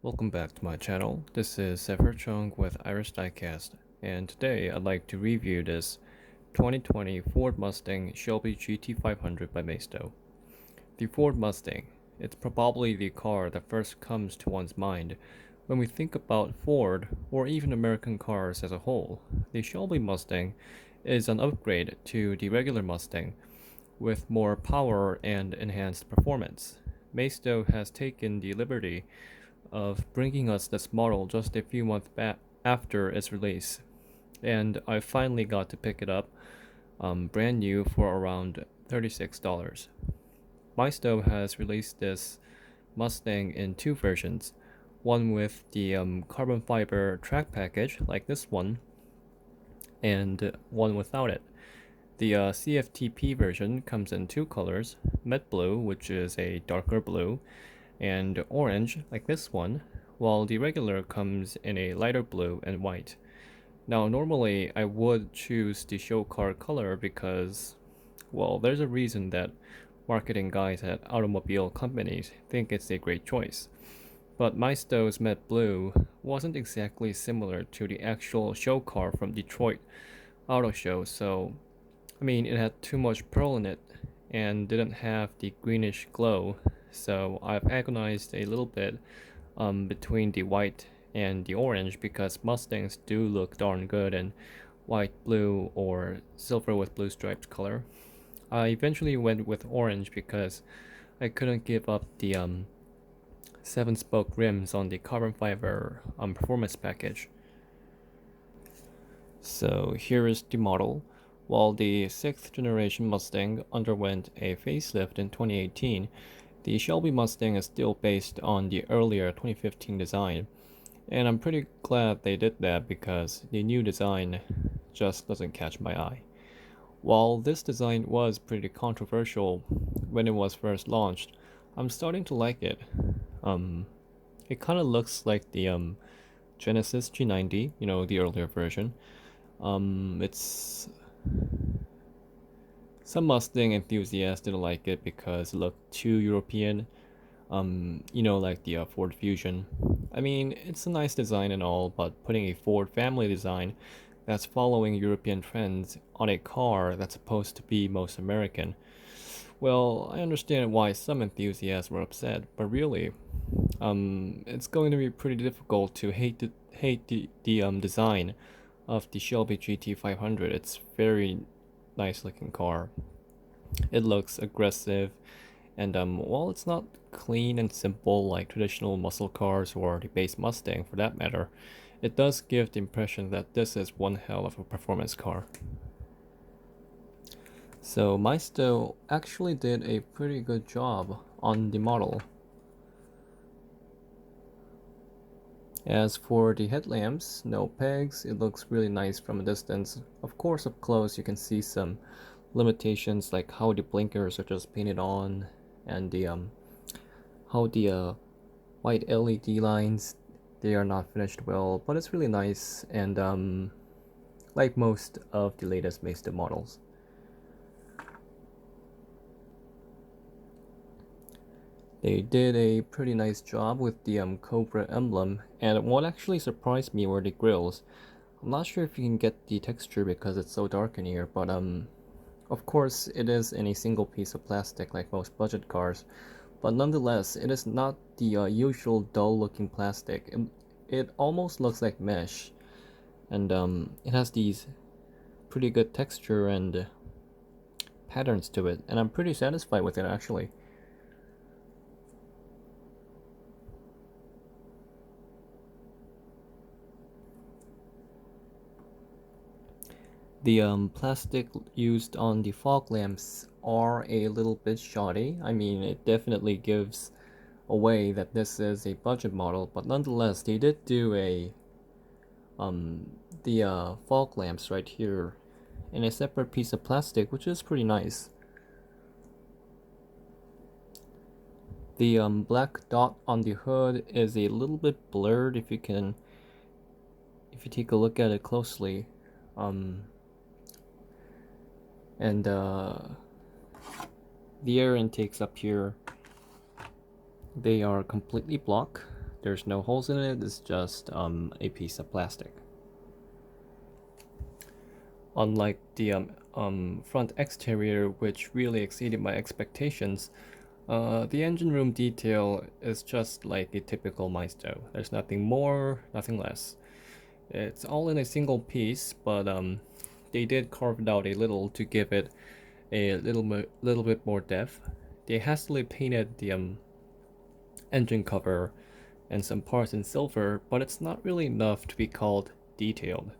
Welcome back to my channel. This is Sever Chung with Irish Diecast, and today I'd like to review this 2020 Ford Mustang Shelby GT500 by Maisto. The Ford Mustang. It's probably the car that first comes to one's mind when we think about Ford or even American cars as a whole. The Shelby Mustang is an upgrade to the regular Mustang with more power and enhanced performance. Maisto has taken the liberty of bringing us this model just a few months back after its release, and I finally got to pick it up brand new for around $36. Maisto has released this Mustang in two versions, one with the carbon fiber track package like this one, and one without it. The CFTP version comes in two colors, matte blue, which is a darker blue, and orange, like this one, while the regular comes in a lighter blue and white. Now, normally I would choose the show car color because, well, there's a reason that marketing guys at automobile companies think it's a great choice. But Maisto's matte blue wasn't exactly similar to the actual show car from Detroit Auto Show, so it had too much pearl in it and didn't have the greenish glow, so I've agonized a little bit between the white and the orange because Mustangs do look darn good in white, blue, or silver with blue striped color. I eventually went with orange because I couldn't give up the 7-spoke rims on the carbon fiber performance package. So here is the model. While the 6th generation Mustang underwent a facelift in 2018, the Shelby Mustang is still based on the earlier 2015 design, and I'm pretty glad they did that because the new design just doesn't catch my eye. While this design was pretty controversial when it was first launched, I'm starting to like it. It kind of looks like the Genesis G90, the earlier version. It's Some Mustang enthusiasts didn't like it because it looked too European. Like the Ford Fusion. It's a nice design and all, but putting a Ford family design that's following European trends on a car that's supposed to be most American. Well, I understand why some enthusiasts were upset, but really, it's going to be pretty difficult to hate the design of the Shelby GT500. It's very nice looking car. It looks aggressive, and while it's not clean and simple like traditional muscle cars or the base Mustang for that matter, it does give the impression that this is one hell of a performance car. So Maisto actually did a pretty good job on the model. As for the headlamps, no pegs, it looks really nice from a distance. Of course, up close you can see some limitations like how the blinkers are just painted on, and the how the white LED lines, they are not finished well, but it's really nice, and like most of the latest Maisto models. They did a pretty nice job with the Cobra emblem, and what actually surprised me were the grills. I'm not sure if you can get the texture because it's so dark in here, but of course it is in a single piece of plastic like most budget cars, but nonetheless it is not the usual dull looking plastic. It almost looks like mesh, and it has these pretty good texture and patterns to it, and I'm pretty satisfied with it actually. The plastic used on the fog lamps are a little bit shoddy. It definitely gives away that this is a budget model, but nonetheless, they did do the fog lamps right here in a separate piece of plastic, which is pretty nice. The black dot on the hood is a little bit blurred if you take a look at it closely. And the air intakes up here, they are completely blocked. There's no holes in it, it's just a piece of plastic. Unlike the front exterior, which really exceeded my expectations, the engine room detail is just like a typical Maisto. There's nothing more, nothing less. It's all in a single piece, but they did carve it out a little to give it a little bit more depth. They hastily painted the engine cover and some parts in silver, but it's not really enough to be called detailed.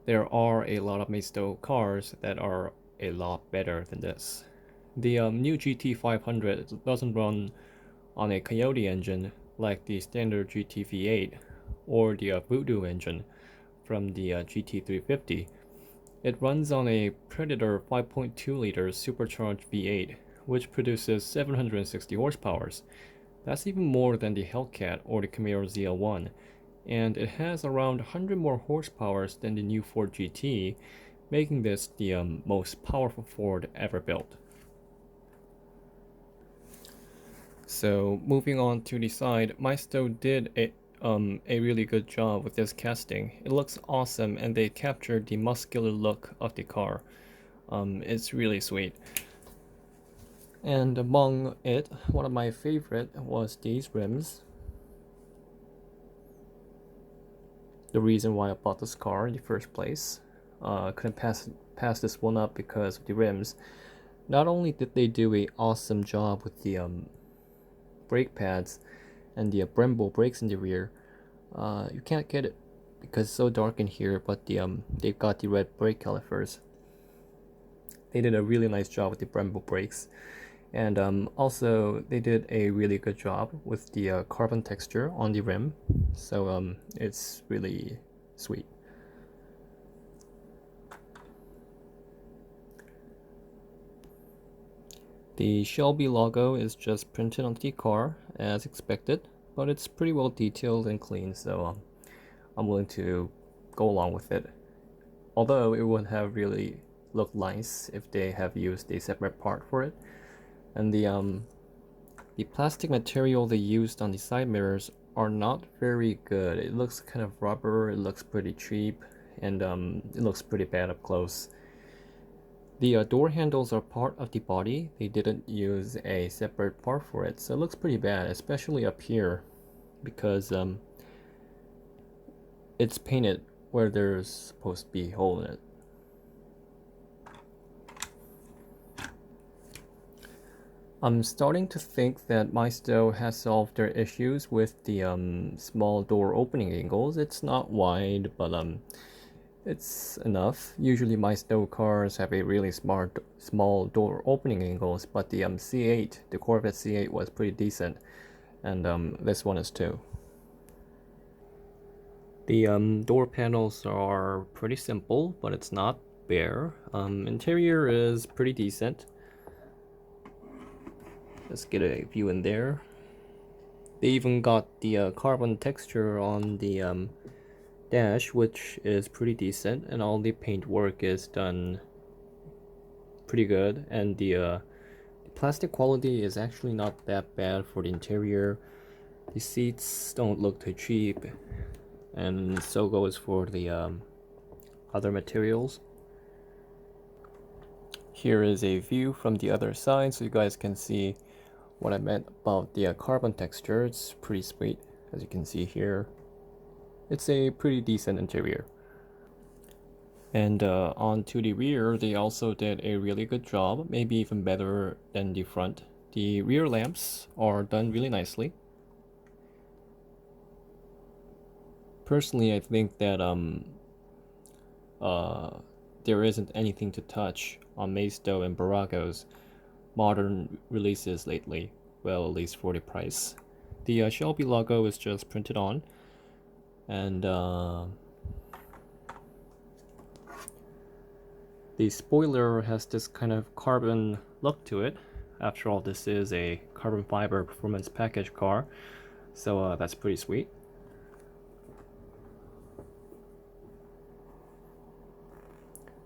There are a lot of Maisto cars that are a lot better than this. The new GT500 doesn't run on a Coyote engine like the standard GT V8 or the Voodoo engine from the GT350. It runs on a Predator 5.2 liter supercharged V8, which produces 760 horsepower. That's even more than the Hellcat or the Camaro ZL1, and it has around 100 more horsepower than the new Ford GT, making this the most powerful Ford ever built. So moving on to the side, Maisto did a really good job with this casting. It looks awesome and they captured the muscular look of the car. It's really sweet. And among it, one of my favorite was these rims. The reason why I bought this car in the first place. Couldn't pass this one up because of the rims. Not only did they do an awesome job with the brake pads and the Brembo brakes in the rear, you can't get it because it's so dark in here, but they've got the red brake calipers. They did a really nice job with the Brembo brakes, and also they did a really good job with the carbon texture on the rim, so it's really sweet. The Shelby logo is just printed onto the car as expected, but it's pretty well detailed and clean, so I'm willing to go along with it. Although it would have really looked nice if they have used a separate part for it. And the plastic material they used on the side mirrors are not very good. It looks kind of rubber, it looks pretty cheap, and it looks pretty bad up close. The door handles are part of the body. They didn't use a separate part for it, so it looks pretty bad, especially up here, because it's painted where there's supposed to be a hole in it. I'm starting to think that Maisto has solved their issues with the small door opening angles. It's not wide, but it's enough. Usually Maisto cars have a really small door opening angles, but the C8, the Corvette C8 was pretty decent, and this one is too. The door panels are pretty simple, but it's not bare. Interior is pretty decent. Let's get a view in there. They even got the carbon texture on the dash, which is pretty decent, and all the paint work is done pretty good, and the plastic quality is actually not that bad for the interior. The seats don't look too cheap, and so goes for the other materials. Here is a view from the other side so you guys can see what I meant about the carbon texture. It's pretty sweet, as you can see here. It's a pretty decent interior. And onto the rear, they also did a really good job, maybe even better than the front. The rear lamps are done really nicely. Personally, I think that there isn't anything to touch on Maisto and Bburago's modern releases lately, well, at least for the price. The Shelby logo is just printed on, and the spoiler has this kind of carbon look to it. After all, this is a carbon fiber performance package car, so that's pretty sweet.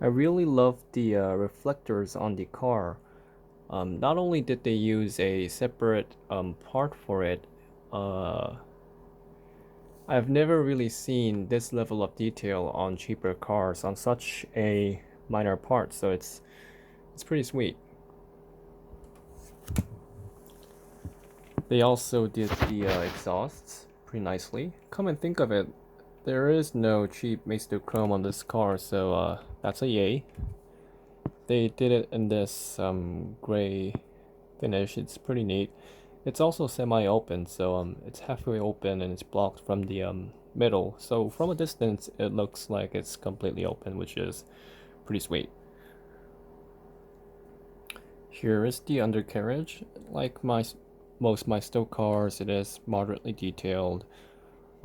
I really love the reflectors on the car. Not only did they use a separate part for it, I've never really seen this level of detail on cheaper cars on such a minor part, so it's pretty sweet. They also did the exhausts pretty nicely. Come and think of it, there is no cheap Maisto chrome on this car, so that's a yay. They did it in this gray finish. It's pretty neat. It's also semi-open, so it's halfway open and it's blocked from the middle. So from a distance, it looks like it's completely open, which is pretty sweet. Here is the undercarriage. Like most Maisto cars, it is moderately detailed.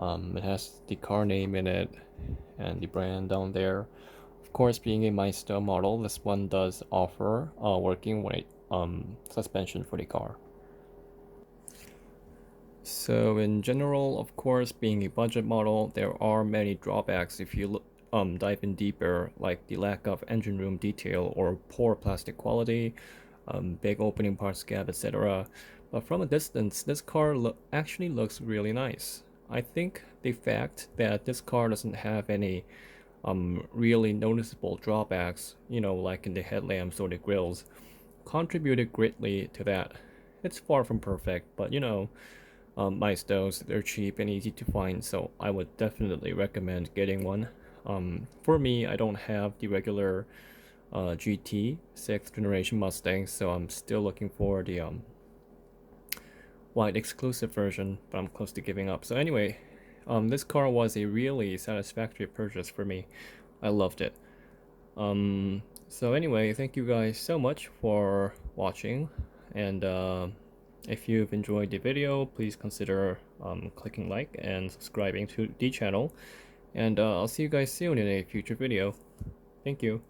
It has the car name in it and the brand down there. Of course, being a Maisto model, this one does offer a working weight suspension for the car. So in general, of course, being a budget model, there are many drawbacks if you dive in deeper, like the lack of engine room detail or poor plastic quality, big opening parts gap, etc. But from a distance, this car actually looks really nice. I think the fact that this car doesn't have any really noticeable drawbacks, like in the headlamps or the grills, contributed greatly to that. It's far from perfect, but Maistos, they're cheap and easy to find, so I would definitely recommend getting one. For me, I don't have the regular GT 6th generation Mustang, so I'm still looking for the white exclusive version, but I'm close to giving up. So anyway, this car was a really satisfactory purchase for me. I loved it. So anyway, thank you guys so much for watching, and if you've enjoyed the video, please consider clicking like and subscribing to the channel, and I'll see you guys soon in a future video. Thank you.